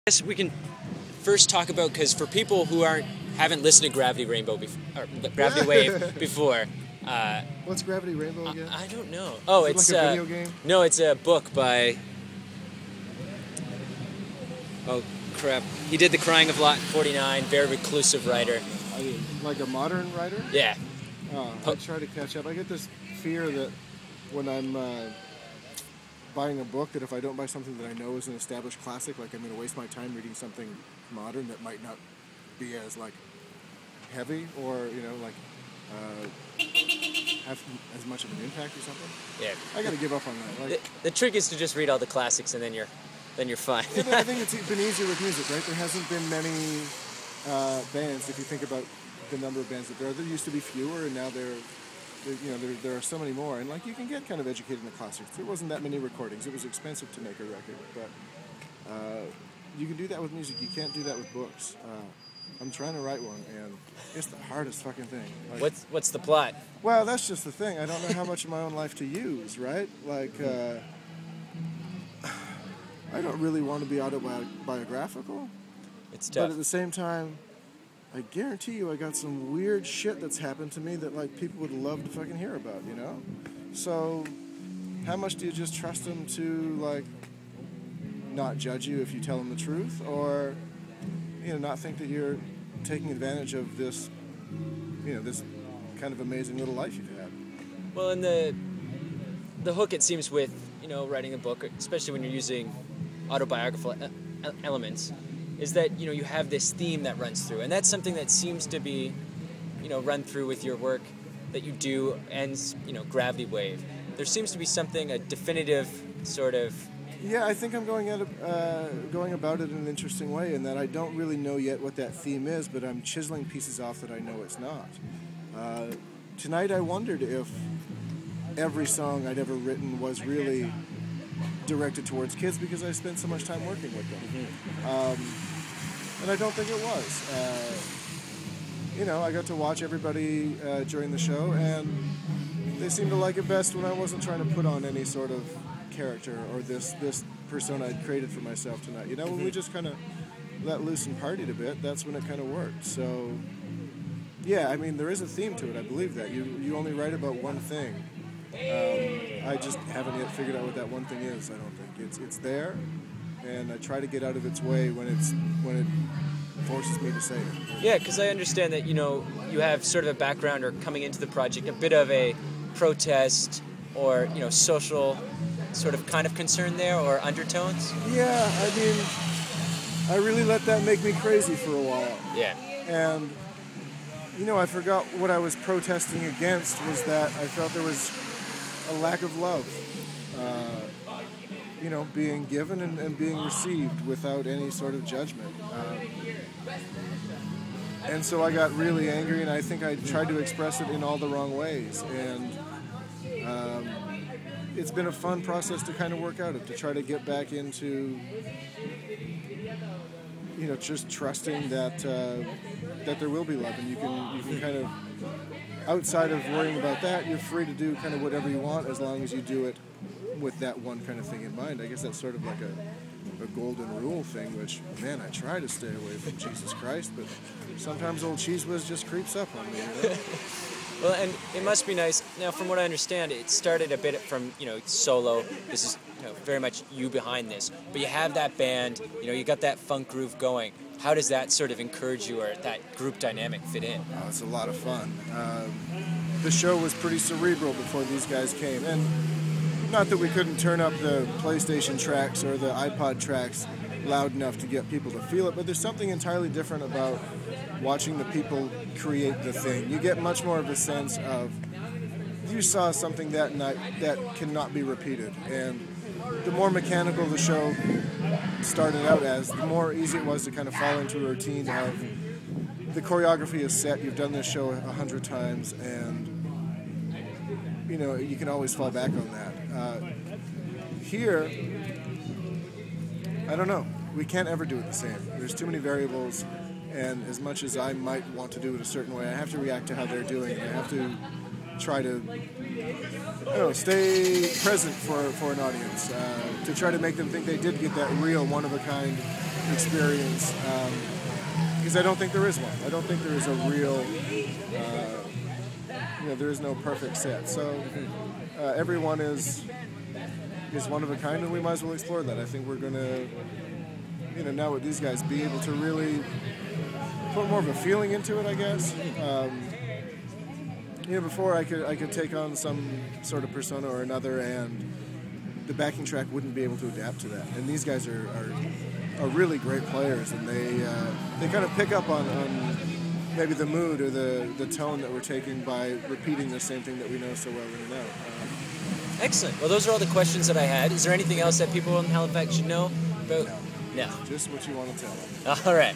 guess we can first talk about, because for people who haven't listened to Gravity Rainbow or Gravity Wave before. What's Gravity Rainbow again? I don't know. Oh, it's like a video game? No, it's a book by. Oh crap! He did The Crying of Lot 49. Very reclusive writer. I mean, like a modern writer? Yeah. I try to catch up. I get this fear that when I'm buying a book, that if I don't buy something that I know is an established classic, like I'm going to waste my time reading something modern that might not be as like heavy or have as much of an impact or something. Yeah. I got to give up on that. Like, the trick is to just read all the classics and then you're fine. Yeah, but I think it's been easier with music, right? There hasn't been many bands. If you think about the number of bands that there used to be fewer, and now there are so many more. And like you can get kind of educated in the classics. There wasn't that many recordings. It was expensive to make a record, but you can do that with music. You can't do that with books. I'm trying to write one, and it's the hardest fucking thing. Like, What's the plot? Well, that's just the thing. I don't know how much of my own life to use, right? Like, I don't really want to be autobiographical. It's tough. But at the same time, I guarantee you I got some weird shit that's happened to me that, like, people would love to fucking hear about, you know? So, how much do you just trust them to, like, not judge you if you tell them the truth? Or, not think that you're taking advantage of this, this kind of amazing little life you've had? Well, and the hook, it seems, with, writing a book, especially when you're using autobiographical elements, is that, you have this theme that runs through. And that's something that seems to be, run through with your work that you do, and, Gravity Wave. There seems to be something, a definitive sort of... Yeah, I think I'm going about it in an interesting way, in that I don't really know yet what that theme is, but I'm chiseling pieces off that I know it's not. Tonight I wondered if every song I'd ever written was really directed towards kids, because I spent so much time working with them. Mm-hmm. And I don't think it was. I got to watch everybody during the show, and they seemed to like it best when I wasn't trying to put on any sort of character or this persona I'd created for myself tonight. When we just kind of let loose and partied a bit, that's when it kind of worked. So, yeah, I mean, there is a theme to it. I believe that. You only write about one thing. I just haven't yet figured out what that one thing is. I don't think it's there, and I try to get out of its way when it forces me to say it. Yeah, because I understand that you have sort of a background, or coming into the project, a bit of a protest or social sort of kind of concern there, or undertones. Yeah, I mean, I really let that make me crazy for a while. Yeah, and I forgot what I was protesting against was that I felt there was a lack of love, being given and being received without any sort of judgment. And so I got really angry, and I think I tried to express it in all the wrong ways. And it's been a fun process to kind of work out of, to try to get back into, just trusting that there will be love, and you can kind of, outside of worrying about that, you're free to do kind of whatever you want, as long as you do it with that one kind of thing in mind. I guess that's sort of like a golden rule thing, which, man, I try to stay away from Jesus Christ, but sometimes old cheese whiz just creeps up on me. Well, and it must be nice. Now, from what I understand, it started a bit from, solo. This is very much you behind this. But you have that band, you got that funk groove going. How does that sort of encourage you, or that group dynamic fit in? Oh, it's a lot of fun. The show was pretty cerebral before these guys came. And not that we couldn't turn up the PlayStation tracks or the iPod tracks loud enough to get people to feel it, but there's something entirely different about watching the people create the thing. You get much more of a sense of, you saw something that night that cannot be repeated. And the more mechanical the show started out as, the more easy it was to kind of fall into a routine of, the choreography is set, you've done this show 100 times, and you can always fall back on that. Here, I don't know. We can't ever do it the same. There's too many variables, and as much as I might want to do it a certain way, I have to react to how they're doing it. I have to try to stay present for an audience, to try to make them think they did get that real one-of-a-kind experience, because I don't think there is one. I don't think there is a real, there is no perfect set. So everyone is one of a kind, and we might as well explore that. I think we're going to, now with these guys, be able to really put more of a feeling into it, I guess. Before I could take on some sort of persona or another, and the backing track wouldn't be able to adapt to that. And these guys are really great players, and they kind of pick up on maybe the mood or the tone that we're taking by repeating the same thing that we know so well in and out. Excellent. Well, those are all the questions that I had. Is there anything else that people in Halifax should know about? No. Just what you want to tell them. All right.